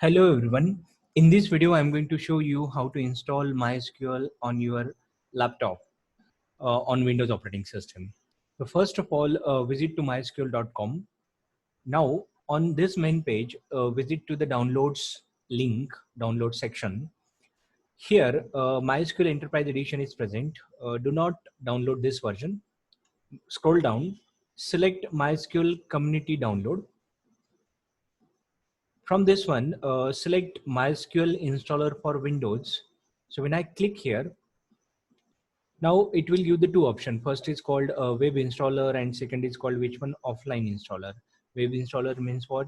Hello everyone. In this video, I'm going to show you how to install MySQL on your laptop on Windows operating system. So first of all, visit to mysql.com. Now on this main page, visit to the downloads link, download section. Here, MySQL Enterprise Edition is present. Do not download this version. Scroll down, select MySQL Community Download. From this one, select MySQL installer for Windows. So when I click here, now it will give the two options. First is called web installer and second is called which one, offline installer. Web installer means what?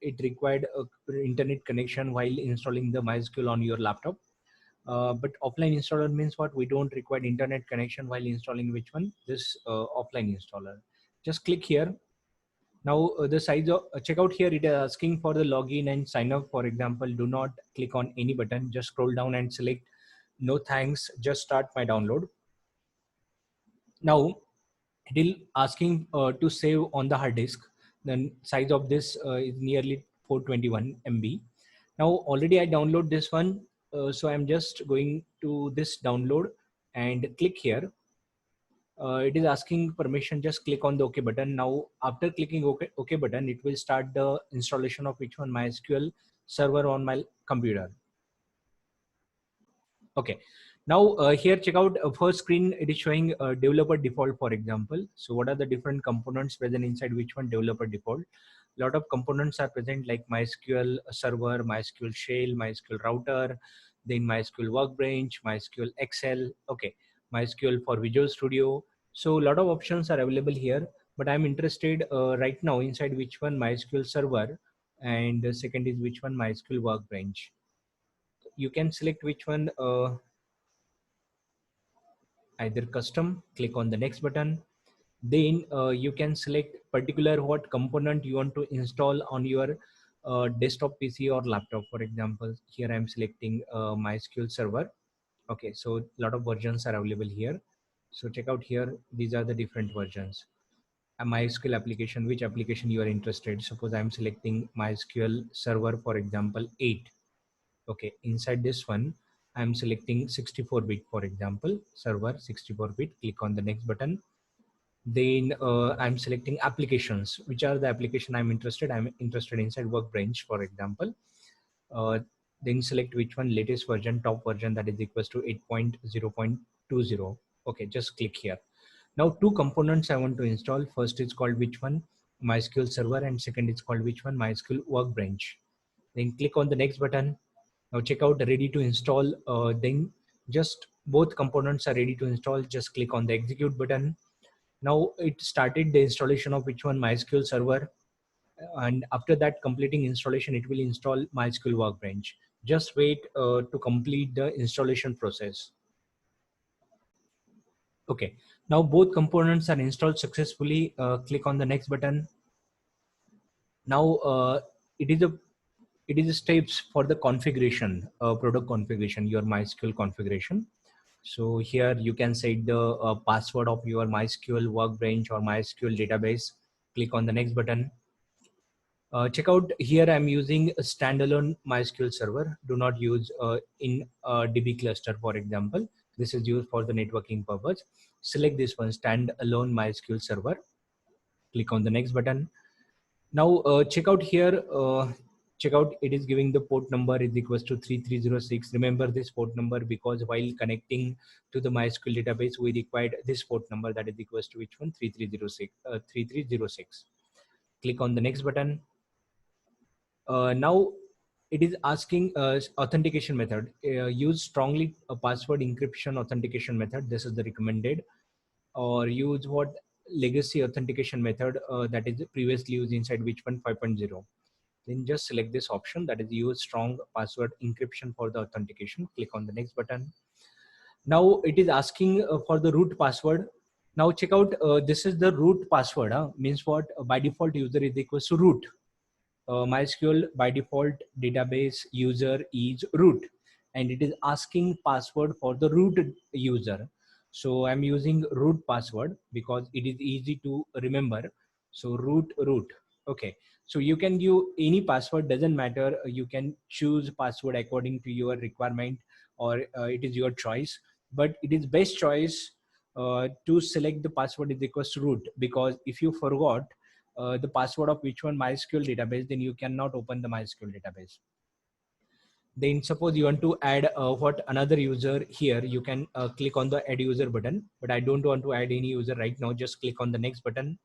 It required internet connection while installing the MySQL on your laptop. But offline installer means what? We don't require internet connection while installing which one? This offline installer. Just click here. Now the size of check out here, it is asking for the login and sign up. For example, do not click on any button, just scroll down and select no thanks, just start my download. Now it is asking to save on the hard disk. The size of this is nearly 421 MB. Now already I download this one, so I'm just going to this download and click here. It is asking permission, just click on the OK button. Now after clicking OK button, it will start the installation of which one, MySQL server on my computer. Okay, now here check out first screen, it is showing developer default, for example. So what are the different components present inside which one? Developer default. Lot of components are present like MySQL server, MySQL shell, MySQL router, then MySQL workbench, MySQL Excel, okay, MySQL for Visual Studio. So a lot of options are available here, but I'm interested right now inside which one, MySQL server, and the second is which one, MySQL workbench. You can select which one, either custom, click on the next button. Then you can select particular what component you want to install on your desktop PC or laptop. For example, here I'm selecting MySQL server. Okay, so a lot of versions are available here. So check out here, these are the different versions. A MySQL application, which application you are interested. Suppose I'm selecting MySQL server, for example, 8. Okay, inside this one, I'm selecting 64-bit, for example, server 64-bit, click on the next button. Then I'm selecting applications. Which are the application I'm interested? I'm interested inside Workbench, for example. Then select which one, latest version, top version, that is equals to 8.0.20. Okay, just click here. Now two components I want to install. First is called which one, MySQL server, and second is called which one, MySQL workbench. Then click on the next button. Now check out ready to install. Then just both components are ready to install. Just click on the execute button. Now it started the installation of which one, MySQL server, and after that completing installation, it will install MySQL workbench. Just wait to complete the installation process. Okay, now both components are installed successfully. Click on the next button. Now it is a steps for the configuration, product configuration, your MySQL configuration. So here you can set the password of your MySQL workbench or MySQL database. Click on the next button. Check out here, I'm using a standalone MySQL server. Do not use in DB cluster, for example. This is used for the networking purpose. Select this one, standalone MySQL server. Click on the next button. Now check out here, check out, it is giving the port number is equals to 3306. Remember this port number because while connecting to the MySQL database, we required this port number, that is equals to which one, 3306. Click on the next button. Now it is asking authentication method. Use strongly a password encryption authentication method. This is the recommended. Or use what, legacy authentication method, that is previously used inside which one, 5.0. Then just select this option, that is use strong password encryption for the authentication. Click on the next button. Now it is asking for the root password. Now check out, this is the root password, means what, by default user is equals to root. MySQL by default database user is root, and it is asking password for the root user. So I'm using root password because it is easy to remember. So root. Okay, so you can use any password, doesn't matter. You can choose password according to your requirement, or it is your choice. But it is best choice to select the password is equals to root, because if you forgot the password of which one MySQL database, then you cannot open the MySQL database. Then suppose you want to add what another user here, you can click on the add user button, but I don't want to add any user right now. Just click on the next button.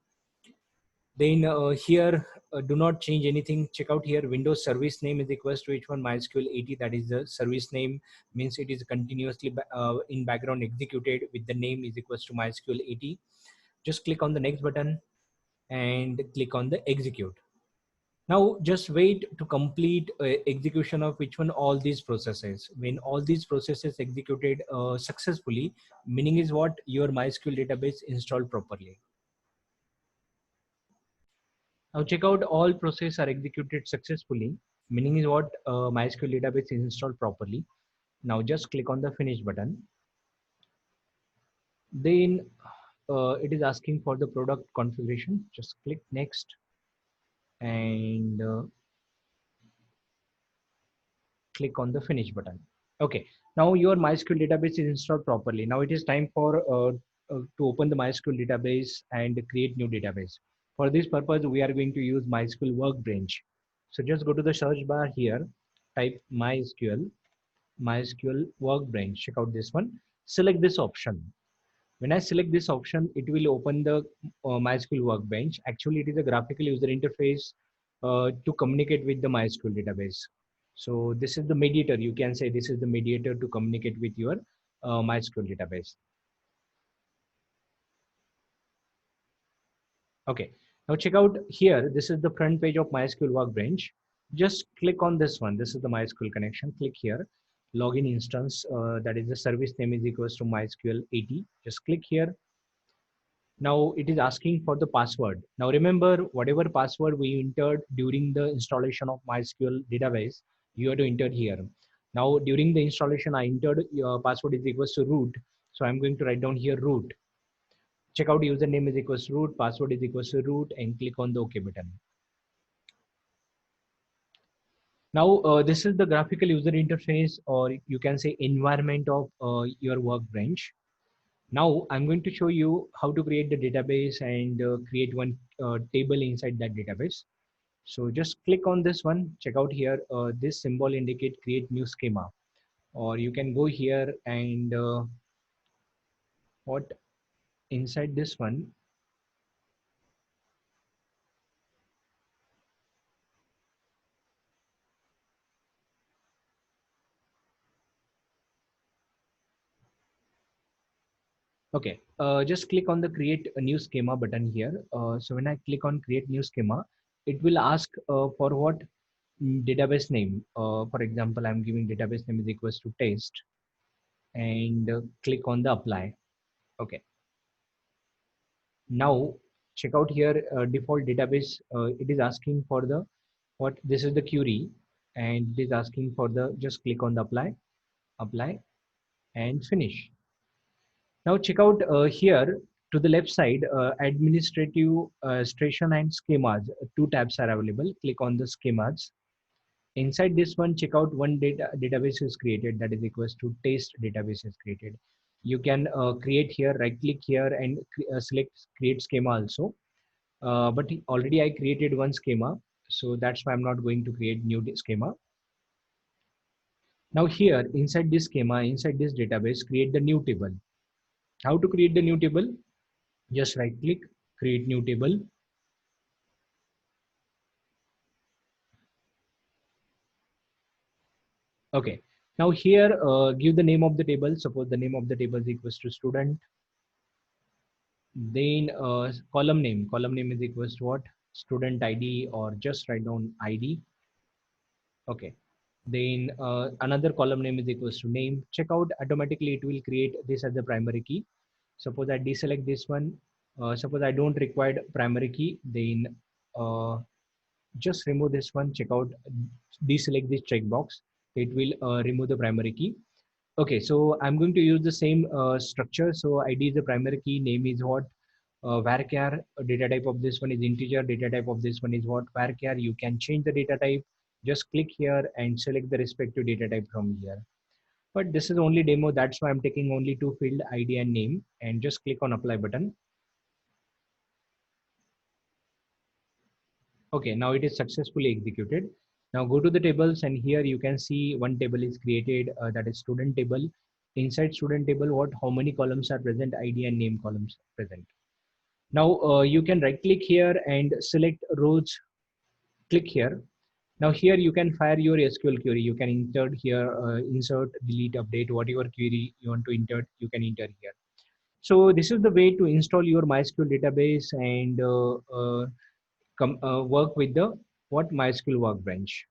Then here, do not change anything. Check out here, Windows service name is equals to h1 MySQL 80. That is the service name, means it is continuously in background executed with the name is equals to MySQL 80. Just click on the next button and click on the execute. Now just wait to complete execution of which one all these processes. When all these processes executed successfully, meaning is what, your MySQL database installed properly. Now check out all processes are executed successfully, meaning is what, MySQL database is installed properly. Now just click on the finish button. Then it is asking for the product configuration. Just click next and click on the finish button. Okay, now your MySQL database is installed properly. Now it is time for to open the MySQL database and create new database. For this purpose, we are going to use MySQL Workbench. So just go to the search bar here, type MySQL Workbench. Check out this one. Select this option. When I select this option, it will open the MySQL Workbench. Actually, it is a graphical user interface to communicate with the MySQL database. So this is the mediator. You can say this is the mediator to communicate with your MySQL database. Okay, now check out here. This is the front page of MySQL Workbench. Just click on this one. This is the MySQL connection. Click here. Login instance. That is the service name is equals to MySQL 80. Just click here. Now it is asking for the password. Now remember, whatever password we entered during the installation of MySQL database, you have to enter here. Now during the installation, I entered your password is equals to root. So I'm going to write down here root. Check out username is equals to root, password is equals to root, and click on the OK button. Now this is the graphical user interface, or you can say environment of your Workbench. Now I'm going to show you how to create the database and create one table inside that database. So just click on this one. Check out here. This symbol indicate create new schema, or you can go here and what inside this one. Okay, just click on the create a new schema button here. So when I click on create new schema, it will ask for what database name. For example, I'm giving database name is equals to test, and click on the apply. Okay. Now check out here default database. It is asking for the what, this is the query, and it is asking for the, just click on the apply and finish. Now check out here to the left side, administrative station and schemas. Two tabs are available. Click on the schemas. Inside this one, check out one database is created, that is equals to test database is created. You can create here, right click here and select create schema also. But already I created one schema, so that's why I'm not going to create new schema. Now here inside this schema, inside this database, create the new table. How to create the new table? Just right click, create new table. Okay. Now here, give the name of the table. Suppose the name of the table is equals to student. Then column name is equals to what? Student ID, or just write down ID. Okay. Then another column name is equals to name. Check out automatically it will create this as the primary key. Suppose I deselect this one. Suppose I don't require primary key, then just remove this one. Check out, deselect this checkbox. It will remove the primary key. Okay, so I'm going to use the same structure. So ID is the primary key, name is what, varchar data type of this one is integer, data type of this one is what, varchar. You can change the data type. Just click here and select the respective data type from here. But this is only demo, that's why I'm taking only two field, ID and name, and just click on apply button. Okay, now it is successfully executed. Now go to the tables, and here you can see one table is created, that is student table. Inside student table, what, how many columns are present, ID and name columns present. Now you can right click here and select rows, click here. Now here you can fire your SQL query. You can insert here, insert, delete, update, whatever query you want to insert, you can enter here. So this is the way to install your MySQL database and work with the what MySQL Workbench.